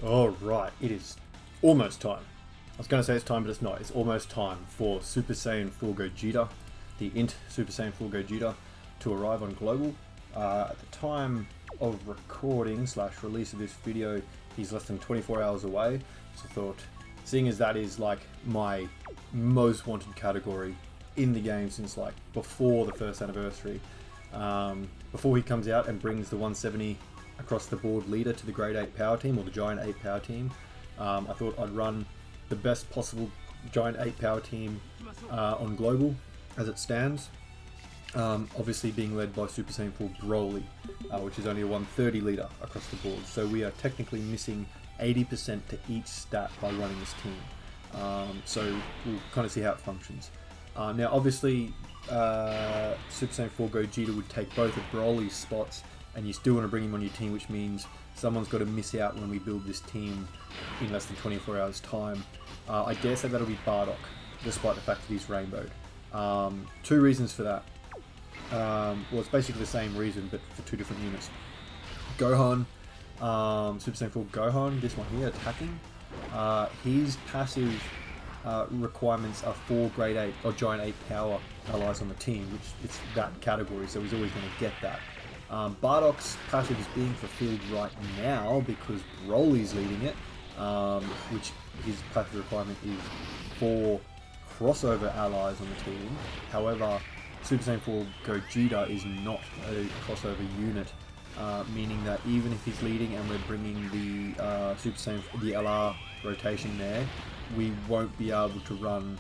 Alright, it is almost time. I was going to say it's time, but it's not. It's almost time for Super Saiyan 4 Gogeta, the INT Super Saiyan 4 Gogeta, to arrive on Global. At the time of recording / release of this video, he's less than 24 hours away. So I thought, seeing as that is like my most wanted category in the game since like before the first anniversary, before he comes out and brings the 170 across the board leader to the grade 8 power team, or the giant 8 power team, I thought I'd run the best possible giant 8 power team on Global as it stands. Obviously being led by Super Saiyan 4 Broly, which is only a 130 leader across the board. So we are technically missing 80% to each stat by running this team. So we'll kind of see how it functions. Now obviously Super Saiyan 4 Gogeta would take both of Broly's spots, and you still want to bring him on your team, which means someone's got to miss out when we build this team in less than 24 hours time. I dare say that'll be Bardock, despite the fact that he's rainbowed. Two reasons for that. Well, it's basically the same reason, but for two different units. Gohan, Super Saiyan 4 Gohan, this one here, attacking. His passive requirements are 4 grade 8 or giant 8 power allies on the team, which it's that category, so he's always going to get that. Bardock's passive is being fulfilled right now because Broly's leading it, which his passive requirement is 4 crossover allies on the team. However, Super Saiyan 4 Gogeta is not a crossover unit, meaning that even if he's leading and we're bringing the Super Saiyan, the LR rotation there, we won't be able to run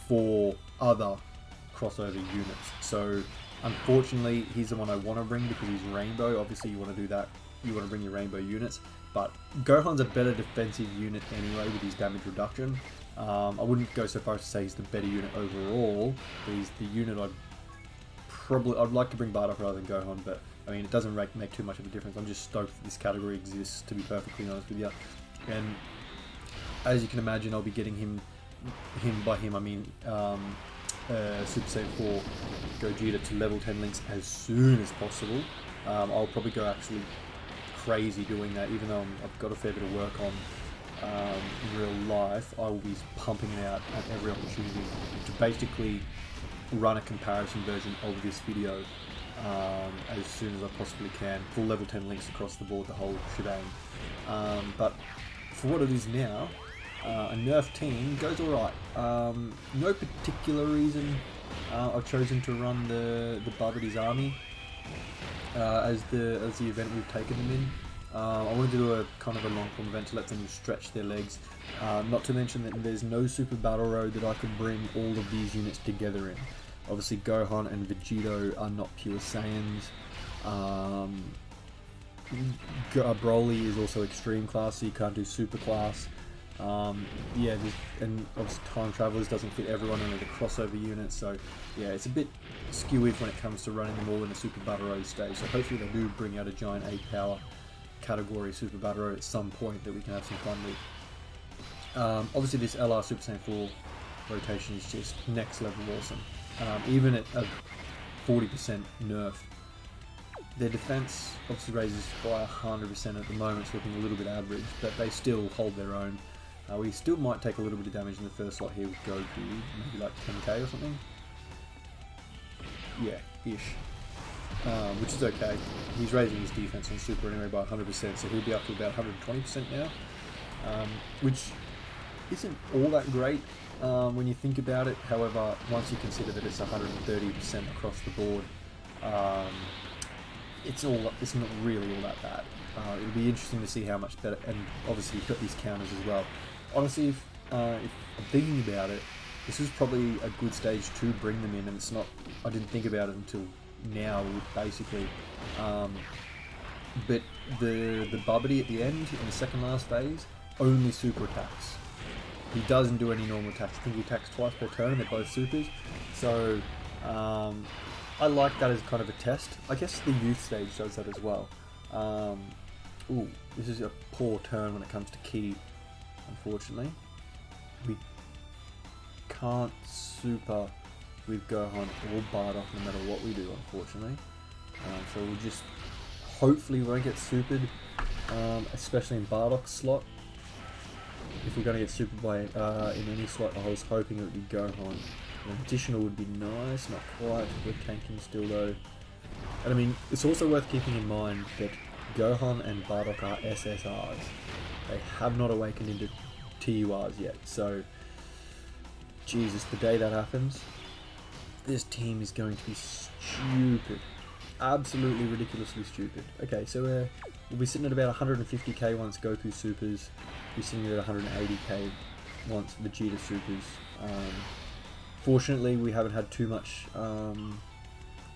4 other crossover units. So unfortunately, he's the one I want to bring because he's rainbow. Obviously you want to do that, you want to bring your rainbow units, but Gohan's a better defensive unit anyway with his damage reduction. I wouldn't go so far as to say he's the better unit overall, but he's the unit I'd like to bring Bardock rather than Gohan, but I mean it doesn't make too much of a difference. I'm just stoked that this category exists, to be perfectly honest with you. And as you can imagine, I'll be getting him by him I mean Super Saiyan 4 Gogeta to level 10 links as soon as possible. I'll probably go actually crazy doing that, even though I've got a fair bit of work on in real life. I will be pumping it out at every opportunity to basically run a comparison version of this video as soon as I possibly can. Full level 10 links across the board, the whole shebang. But for what it is now, a nerf team goes alright. No particular reason I've chosen to run the Barbody's army as the event we've taken them in. I wanted to do a kind of a long form event to let them stretch their legs. Not to mention that there's no Super Battle Road that I could bring all of these units together in. Obviously Gohan and Vegito are not pure Saiyans. Broly is also extreme class, so you can't do super class. Yeah, and obviously Time Travelers doesn't fit everyone under the crossover unit, so yeah, it's a bit skewy when it comes to running them all in a Super Battle Road stage. So hopefully they do bring out a giant 8 power category Super Battle Road at some point that we can have some fun with. Obviously this LR Super Saiyan 4 rotation is just next level awesome. Even at a 40% nerf, their defense obviously raises by 100% at the moment. It's looking a little bit average, but they still hold their own. We still might take a little bit of damage in the first slot here with Goku, maybe like 10k or something. Yeah, ish. Which is okay. He's raising his defense on Super anyway by 100%, so he'll be up to about 120% now, which isn't all that great when you think about it. However, once you consider that it's 130% across the board, it's not really all that bad. It'll be interesting to see how much better, and obviously you've got these counters as well. Honestly, if I'm thinking about it, this is probably a good stage to bring them in, and it's not, I didn't think about it until now, basically. But the Bubbity at the end, in the second last phase, only super attacks. He doesn't do any normal attacks. I think he attacks twice per turn, and they're both supers. So, I like that as kind of a test. I guess the youth stage shows that as well. Ooh, this is a poor turn when it comes to Ki, unfortunately. We can't super with Gohan or Bardock no matter what we do, unfortunately. So we'll just, hopefully we won't get supered, especially in Bardock's slot. if we're going to get super by in any slot, I was hoping it would be Gohan. An additional would be nice, not quite. We're tanking still though. And I mean, it's also worth keeping in mind that Gohan and Bardock are SSRs. They have not awakened into TURs yet, so Jesus, the day that happens, this team is going to be stupid. Absolutely ridiculously stupid. Okay, so we'll be sitting at about 150k once Goku supers. We'll be sitting at 180k once Vegeta supers. Fortunately, we haven't had too much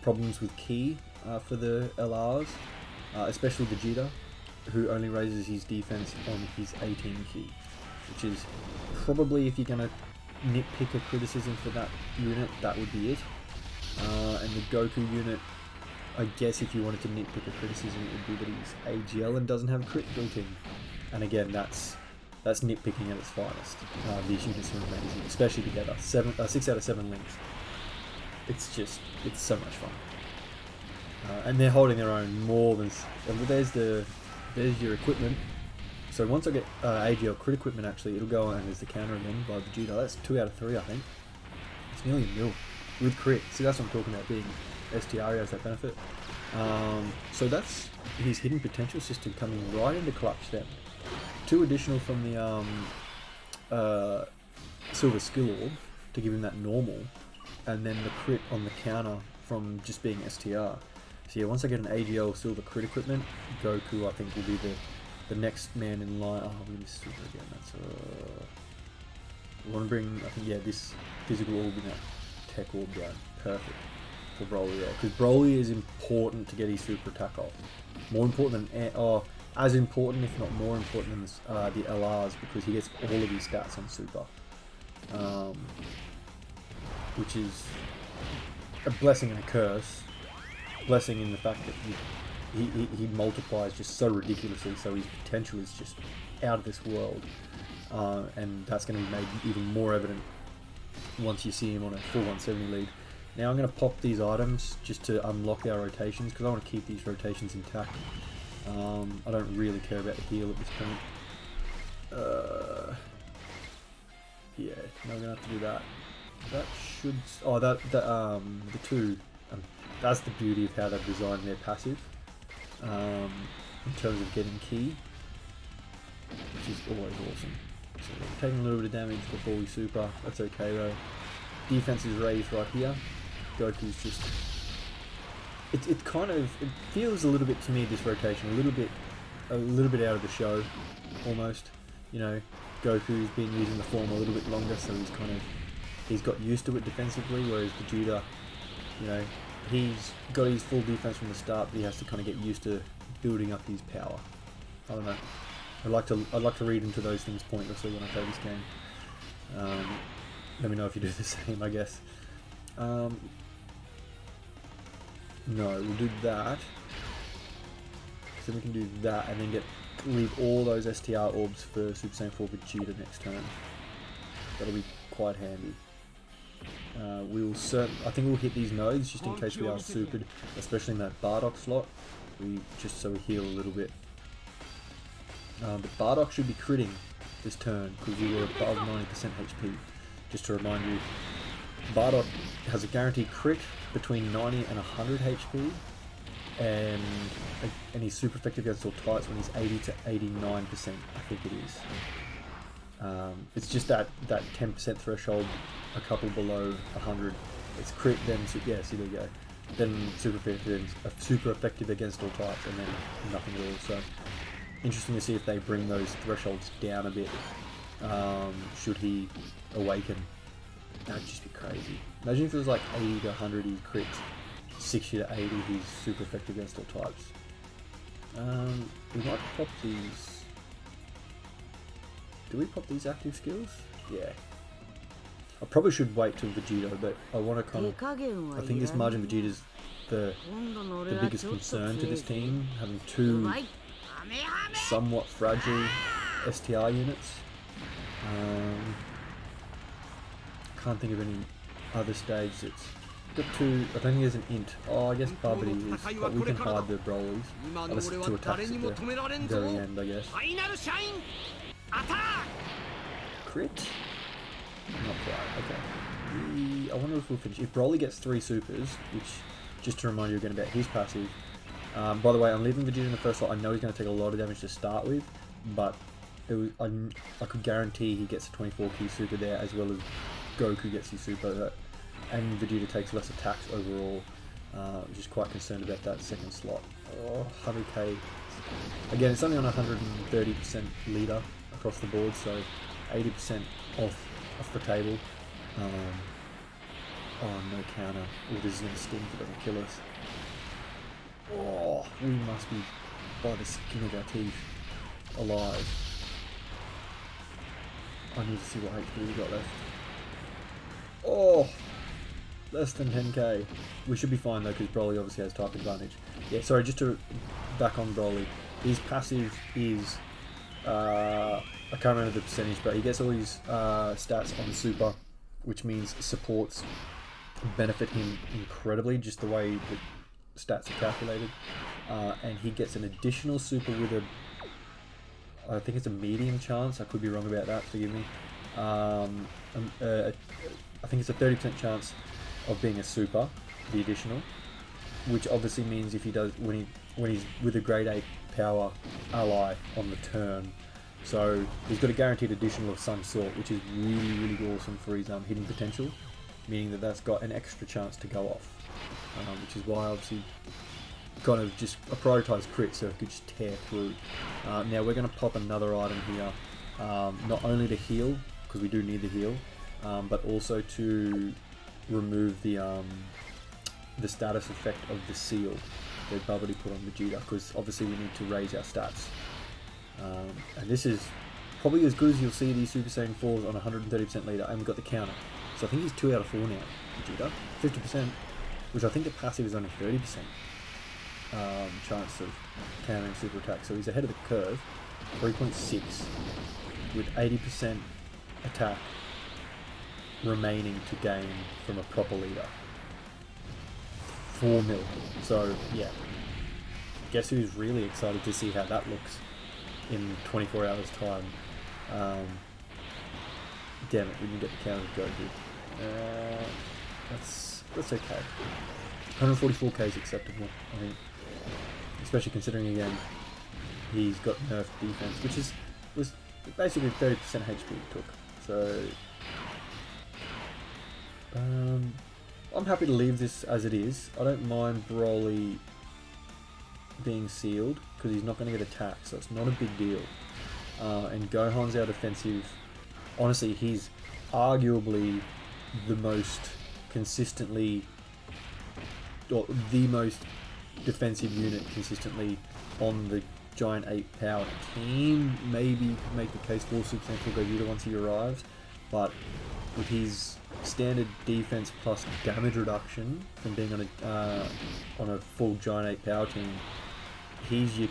problems with Ki for the LRs, especially Vegeta, who only raises his defense on his 18 Ki, which is probably, if you're going to nitpick a criticism for that unit, that would be it. And the Goku unit, I guess if you wanted to nitpick a criticism, it would be that he's AGL and doesn't have crit built in. And again, that's nitpicking at its finest. These units are amazing, especially together. 6 out of 7 links. It's so much fun. And they're holding their own more than. There's your equipment. So once I get AGL crit equipment, actually, it'll go on as the counter again by Vegeta. That's 2 out of 3, I think. It's nearly a mil with crit. See, that's what I'm talking about, being STR has that benefit. So that's his hidden potential system coming right into clutch then. 2 additional from the Silver Skill Orb to give him that normal, and then the crit on the counter from just being STR. So yeah, once I get an AGL Silver crit equipment, Goku I think will be the next man in line. Oh, we missed Super again. That's I want to bring, I think, yeah, this physical orb in that tech orb down. Perfect for Broly there, because Broly is important to get his super attack off. More important than, as important, if not more important than this, the LRs, because he gets all of his stats on super, which is a blessing and a curse. Blessing in the fact that he multiplies just so ridiculously, so his potential is just out of this world, and that's going to be made even more evident once you see him on a full 170 lead. Now I'm going to pop these items just to unlock our rotations, because I want to keep these rotations intact. I don't really care about the heal at this point. Yeah, now I'm going to have to do that. That should... Oh, the 2... that's the beauty of how they've designed their passive. In terms of getting Ki, which is always awesome. So we're taking a little bit of damage before we super. That's okay though. Defense is raised right here. Goku's just... It kind of... It feels a little bit to me, this rotation, a little bit out of the show, almost. You know, Goku's been using the form a little bit longer, so he's got used to it defensively, whereas Vegeta, you know, he's got his full defense from the start, but he has to kind of get used to building up his power. I don't know. I'd like to read into those things pointlessly when I play this game. Let me know if you do the same, I guess. No, we'll do that. So we can do that and then leave all those STR orbs for Super Saiyan 4 Vegeta next turn. That'll be quite handy. I think we'll hit these nodes just in case we are supered, especially in that Bardock slot. Just so we heal a little bit. But Bardock should be critting this turn because we were above 90% HP. Just to remind you, Bardock has a guaranteed crit between 90 and 100 HP, and he's super effective against all types when he's 80 to 89%, I think it is. It's just that 10% threshold, a couple below 100. It's crit, then yeah, see there you go. Then super effective against all types, and then nothing at all. So interesting to see if they bring those thresholds down a bit. Should he awaken? That'd just be crazy. Imagine if it was like 80 to 100 he crits, 60 to 80 he's super effective against all types. We might pop these. Do we pop these active skills? Yeah. I probably should wait till Vegeta, but I want to kind of... I think this margin Vegeta is the biggest concern to this team, having 2 somewhat fragile STR units. Can't think of any other stage that's got 2. I don't think there's an INT. Oh, I guess Babidi is, but we can hide the Broly's. Unless 2 attacks at the very end, I guess. crit? Not quite, okay. I wonder if we'll finish. If Broly gets 3 supers, which, just to remind you again about his passive, by the way, I'm leaving Vegeta in the first slot. I know he's going to take a lot of damage to start with, but I could guarantee he gets a 24 key super there, as well as Goku gets his super, and Vegeta takes less attacks overall. Just quite concerned about that second slot. Oh, 100k. Again, it's only on 130% leader across the board, so 80% off the table. Oh, no counter. Oh, this is going to sting if it doesn't kill us. Oh, we must be by the skin of our teeth alive. I need to see what HP we got left. Oh, less than 10k. We should be fine though, because Broly obviously has type advantage. Yeah, sorry, just to back on Broly. His passive is, I can't remember the percentage, but he gets all his stats on super, which means supports benefit him incredibly, just the way the stats are calculated. And he gets an additional super with I think it's a medium chance, I could be wrong about that, forgive me. I think it's a 30% chance of being a super, the additional, which obviously means if he does, when he's with a grade 8 power ally on the turn, so he's got a guaranteed additional of some sort, which is really awesome for his hidden potential, meaning that that's got an extra chance to go off, which is why obviously kind of just a prioritized crit so it could just tear through. Now we're going to pop another item here, not only to heal, because we do need the heal, but also to remove the status effect of the seal that Bubbly put on Vegeta, because obviously we need to raise our stats. And this is probably as good as you'll see these Super Saiyan 4s on 130% leader, and we've got the counter. So I think he's 2 out of 4 now, Vegeta. 50%, which I think the passive is only 30% chance of countering super attack. So he's ahead of the curve, 3.6, with 80% attack remaining to gain from a proper leader. 4 mil. So yeah, guess who's really excited to see how that looks in 24 hours time. Damn it, we didn't get the counter to go here. That's okay. 144k is acceptable, I think, especially considering again he's got nerfed defense, which was basically 30% HP he took. So I'm happy to leave this as it is. I don't mind Broly being sealed because he's not going to get attacked, so it's not a big deal. And Gohan's our defensive. Honestly, he's arguably the most consistently, or the most defensive unit consistently on the Giant 8 power team. Maybe make the case for Super Saiyan 4 Gogeta once he arrives, but with his standard defense plus damage reduction from being on a full Giant 8 power team, he's your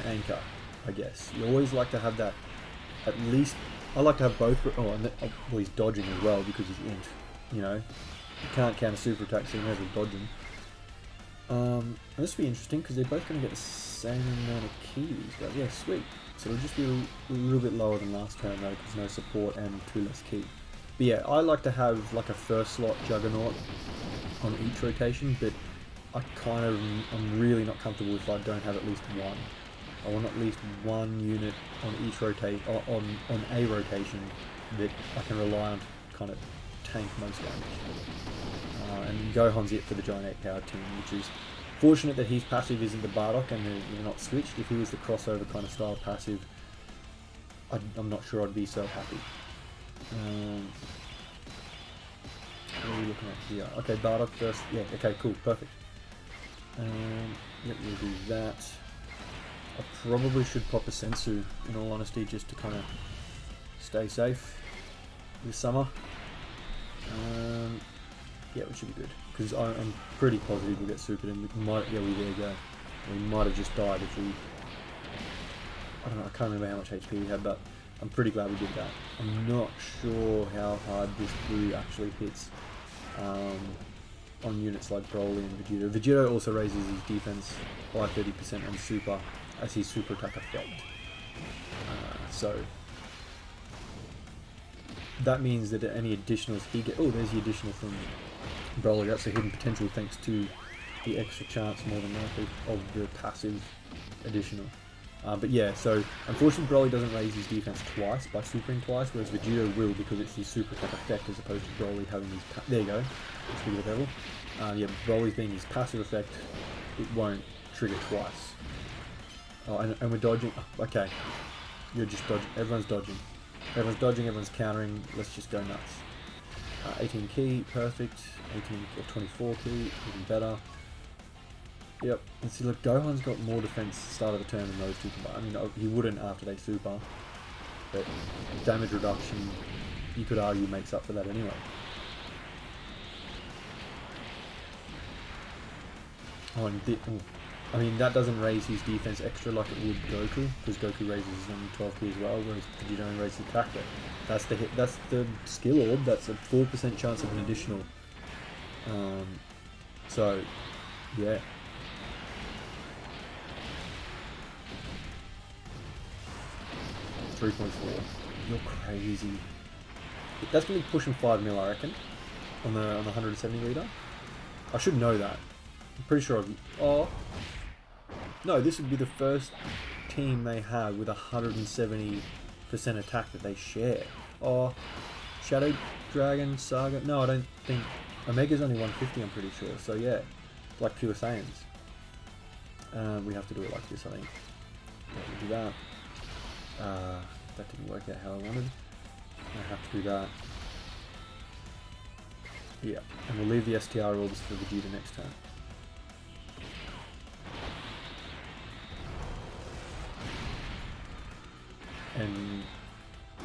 anchor, I guess. You always like to have that. At least I like to have both. Oh, and well, he's dodging as well because he's int. You know, you can't counter super attacks, so he knows he's dodging. And this will be interesting because they're both going to get the same amount of keys. But yeah, sweet. So it'll just be a little bit lower than last turn though, because no support and 2 less key. But yeah, I like to have like a first slot Juggernaut on each rotation, but I'm really not comfortable if I don't have at least one. I want at least one unit on each on a rotation that I can rely on to kind of tank most damage. And Gohan's it for the Giant 8 power team, which is fortunate that his passive isn't the Bardock and they're not switched. If he was the crossover kind of style passive, I'm not sure I'd be so happy. What are we looking at here? Okay, Bardock first. Yeah, okay, cool, perfect. Let me do that. I probably should pop a Sensu, in all honesty, just to kind of stay safe this summer. Yeah, we should be good, because I'm pretty positive we'll get supered in. There you go. We might have just died if we... I don't know, I can't remember how much HP we had, but I'm pretty glad we did that. I'm not sure how hard this blue actually hits on units like Broly and Vegeta. Vegeta also raises his defense by 30% on super as his super attack effect. So that means that any additionals he get... Oh, there's the additional from Broly. That's a hidden potential thanks to the extra chance more than likely of the passive additional. But yeah, so unfortunately Broly doesn't raise his defense twice by supering twice, whereas Vegeta will because it's his super attack effect as opposed to Broly having his... There you go. Let's give it a level. Yeah, Broly's being his passive effect, it won't trigger twice. Oh, and we're dodging. Oh, okay. You're just dodging. Everyone's dodging. Everyone's dodging, everyone's countering. Let's just go nuts. 18 key, perfect. 18 or 24 key, even better. Yep. And see, look, Gohan's got more defense start of the turn than those two combined. I mean, he wouldn't after they super, but damage reduction, you could argue, makes up for that anyway. Oh, and I mean, that doesn't raise his defense extra like it would Goku, because Goku raises his only 12 key as well, whereas Vegeta only raises the attack rate. That's the hit. That's the skill orb. That's a 4% chance of an additional. So, yeah. .4. You're crazy. That's gonna be pushing 5 mil, I reckon, on the 170 liter. I should know that. I'm pretty sure oh no, this would be the first team they have with 170% attack that they share. Oh, Shadow Dragon Saga. No, I don't think Omega's only 150. I'm pretty sure. So yeah, like pure Saiyans. We have to do it like this, I think. Yeah, we'll do that. That didn't work out how I wanted. I have to do that. Yeah, and we'll leave the STR orbs for Vegeta next turn. And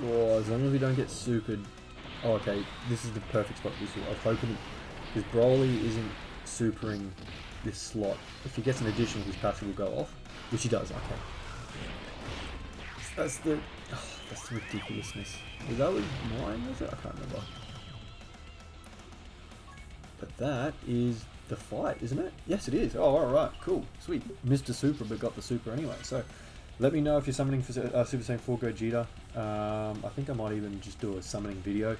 as long as we don't get supered. Oh, okay, this is the perfect spot for this. I was hoping because Broly isn't supering this slot. If he gets an addition, his passive will go off, which he does. Okay. That's the ridiculousness. Was that was mine? Was it? I can't remember. But that is the fight, isn't it? Yes, it is. Oh, alright, cool, sweet. Mr. Super, but got the super anyway. So, let me know if you're summoning for Super Saiyan 4 Gogeta. I think I might even just do a summoning video,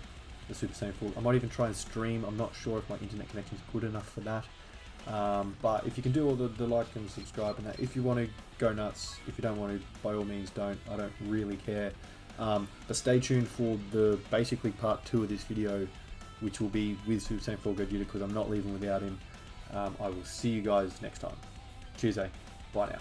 the Super Saiyan 4. I might even try and stream. I'm not sure if my internet connection is good enough for that. But if you can do all the like and subscribe and that, if you want to go nuts, if you don't want to, by all means don't. I don't really care. But stay tuned for the basically part 2 of this video, which will be with Super Saiyan 4 Gogeta because I'm not leaving without him. I will see you guys next time. Cheers, eh? Bye now.